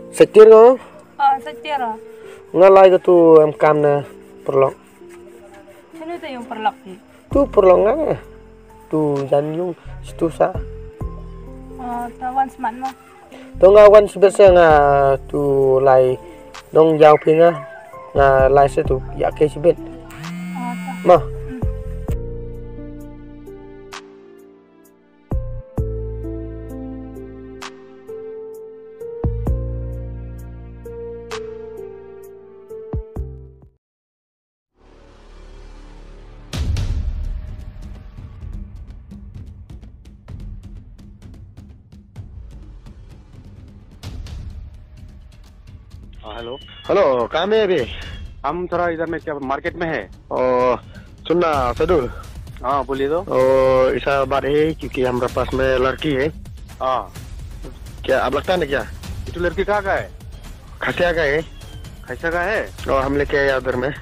Setir kau? Setir ah. Ngalai ke tu kam na perlok. Sino ito yung perlok di? Tu perlok nga. Tu jan yung situ sa. Tawan semat mo. Tu ngawan sebesa nga tu lai dong jauh pinga nga lai situ ya ke sibet. Mah. Hello hello कहाँ में है अभी? हम थोड़ा इधर में क्या market में है। सुनना सदुल। हाँ बोलिए तो। ऐसा बात है क्योंकि हमारे पास में लड़की है। हाँ क्या आप लगता है ना क्या? ये तो लड़की कहाँ का है? खसिया का है कैसा का है? और हम लेके आए उधर में।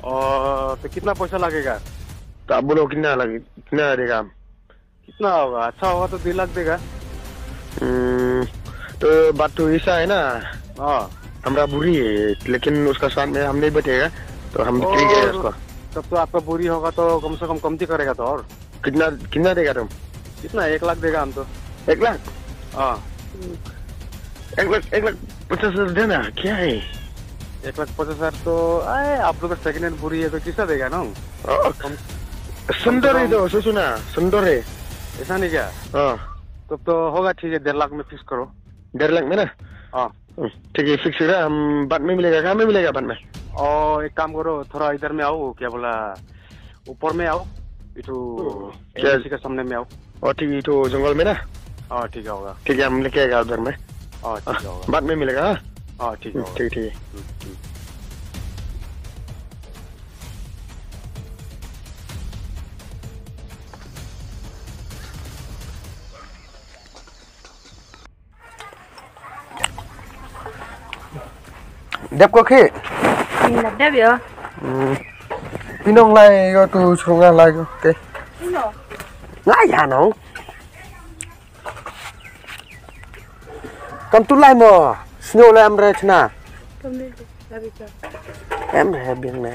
और तो कितना पैसा लगेगा? तो आप बोलो कितना देगा? कितना होगा? अच्छा होगा तो 2 लाख देगा। तो बात तो ऐसा है ना, हाँ हमारा बुरी है लेकिन उसका साथ में हम नहीं बैठेगा तो हम बिक्री करेंगे उसको। तब तो आपका बुरी होगा तो कम से कम कमती करेगा तो। और कितना देगा तुम? कितना 1 लाख देगा हम तो। 1 लाख? हाँ 1 लाख 50,000 देना क्या है? 1,50,000 तो आप लोग सेकंड हैंड बुरी है तो कितना देगा ना। सुंदर है तो सुना सुंदर है ऐसा नहीं क्या? हाँ तब तो होगा ठीक है 1.5 लाख में फिक्स करो। 1.5 लाख में ना? हाँ ठीक है फिक्स है। हम बाद में मिलेगा, कहाँ में मिलेगा बाद में? और एक काम करो थोड़ा इधर में आओ, क्या बोला ऊपर में आओ, इटू क्या एजेंसी के सामने में आओ। और ठीक है तो जंगल में ना? हाँ ठीक है होगा। ठीक है हम लेके आएगा उधर में। हाँ ठीक है होगा। बाद में मिलेगा। हाँ ठीक है होगा। ठीक है। Đẹp có khi Là đẹp vậy? Pinong lai go tu sunga lai go. Okay. Sino? Ngai ya no. Kam tu lai mo. Snow lai am re chna. Cầm đi, là bị sao? Em re biang ne.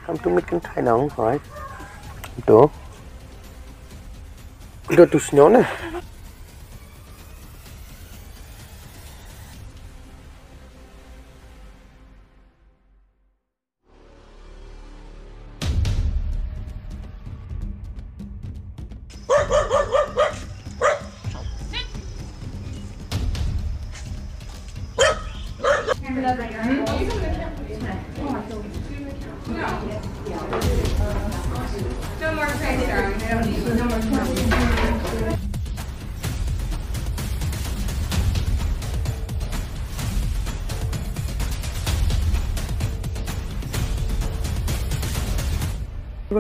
Kam tu mit kan thai nong hỏi. Tu. Do tu snow ne.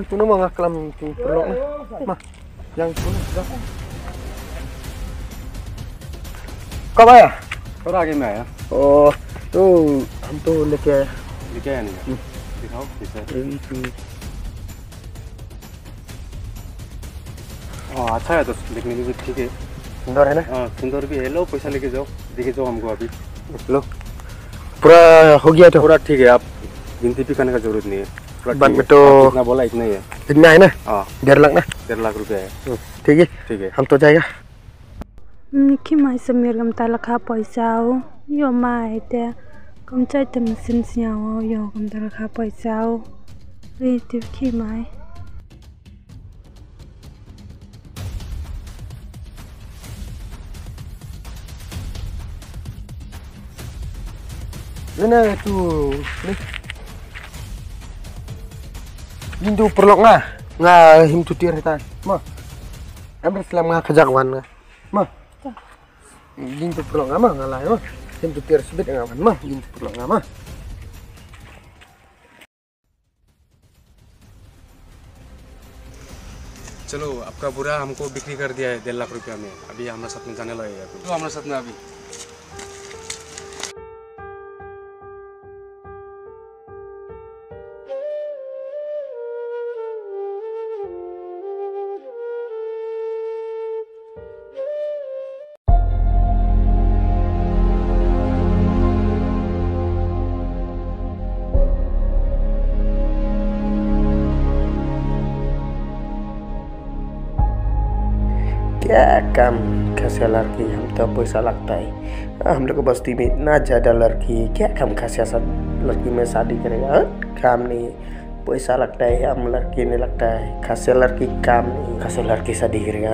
Tu nó mga kelam tu perlok na. Mah. Yang tu na. Kau आया? थोड़ा आगे में आया। तो हम तो लेके आया नहीं दिखाओ कैसा है। अच्छा है तो देखने में भी ठीक है। सुंदर है ना? हाँ सुंदर भी है। लो पैसा लेके जाओ, देखे जाओ हमको अभी। लो पूरा हो गया तो? पूरा ठीक है, आप गिनती भी करने का जरूरत नहीं है। बाद में तो जितना बोला इतना ही है। इतना है ना? हाँ 1.5 लाख ना? 1.5 लाख रुपया है। ठीक है हम तो जाएगा। Miki mai samir gam ta lakha paisa o yo mai te kam chai tam sin sia o yo gam ta lakha paisa o re te ki mai Nana tu ni. Hindu perlok nga him tu tir ta. Ma. Am Islam nga kajakwan nga. Ma. Hindu perlok nga ngalai ma. Him tu tir sibit nga ma. Hindu perlok nga ma. चलो आपका बुरा हमको बिक्री कर दिया है 1.5 लाख रुपया में। अभी हमारे साथ में जाने लगेगा तो हमारे साथ में अभी। क्या काम खासिया लड़की, हम तो पैसा लगता है। हम लोग को बस्ती में इतना ज़्यादा लड़की है, क्या काम खासिया सब लड़की में शादी करेगा? काम नहीं है, पैसा लगता है। हम लड़की नहीं लगता है, खासिया लड़की काम नहीं। खासिया लड़की शादी करेगा,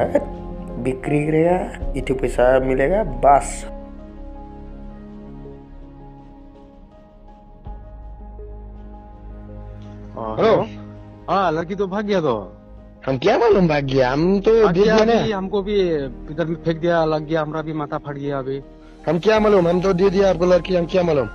बिक्री करेगा, इतने पैसा मिलेगा बस। हेलो। हाँ, लड़की तो भाग गया। तो हम क्या मालूम भाग गया, हम तो दे दिया ना। हमको भी इधर में फेंक दिया, लग गया, हमारा भी माथा फट गया। अभी हम क्या मालूम, हम तो दे दिया आपको लड़की, हम क्या मालूम।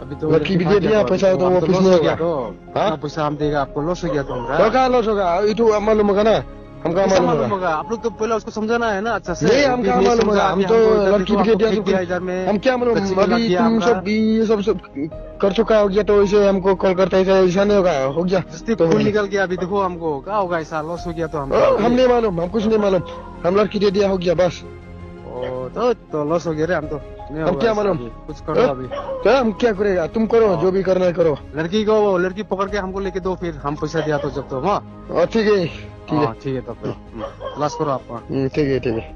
अभी तो लड़की भी दे दिया, पैसा तो वो लॉस हो गया। तो हाँ? पैसा हम देगा आपको, लॉस हो गया। तो हमारा तो कहाँ लॉस होगा, ये तो मालूम होगा ना, हमका मालूम होगा। आप लोग तो पहले उसको समझाना है ना अच्छा से। नहीं, हम क्या मालूम होगा, हम तो लड़की भी दे दिया इधर में। हम क्या मालूम, अभी तुम सब ये सब कर चुका हो गया, तो इसे हमको कॉल करता है, ऐसा नहीं होगा, हो गया तो खून निकल गया। अभी देखो हमको क्या होगा, ऐसा लॉस हो गया। तो हम नहीं मालूम, हम कुछ नहीं मालूम, हम लड़की दे दिया, हो गया बस। तो लॉस हो गया रे, हम तो हम क्या मालूम, कुछ करो अभी। तो हम क्या करेगा, तुम करो जो भी करना है करो। लड़की पकड़ के हमको लेके दो, फिर हम पैसा दिया तो जब। तो हाँ ठीक है, ठीक है, ठीक है। तब फिर लाश करो आपका। ठीक है, ठीक है।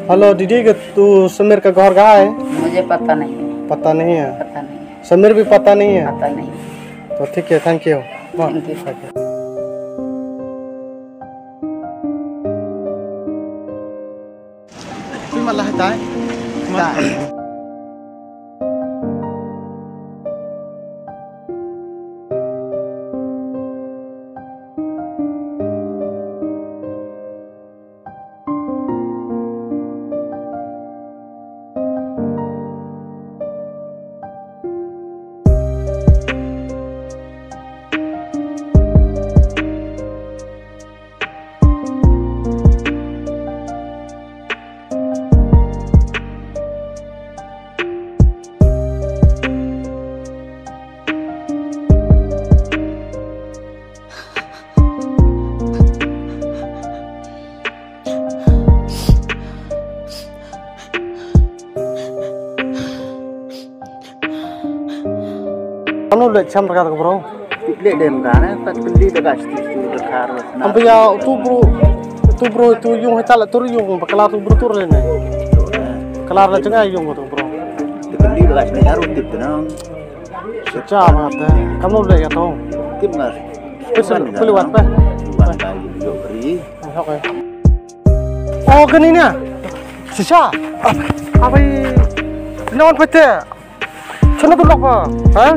हेलो दीदी, तू समीर का घर कहाँ है? मुझे पता नहीं है। पता नहीं है? पता नहीं है। समीर भी पता नहीं है? पता नहीं है। तो ठीक है, thank you. Thank you. malah tayo. Ano ulit siya mereka bro? Pikle dem kana pat pendi degas tu dekar. Ambil ya tu bro itu yung hitalat tur yung bakala tu bro tur lene. Kelar la cengai yung tu bro. Pendi degas ni harus tip na. Seca mate. Kamu ulit ya tau? Tip ngar. Pilih wat pe. Bandai yo beri. Oke. Oh kanina. Seca. Apa non pete. Chana tu apa? Hah?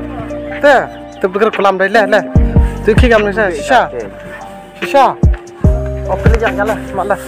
Teh, beker kolam dah lah. Tu kiki kami saya, sisa. Oh pilih jangan lah, malas.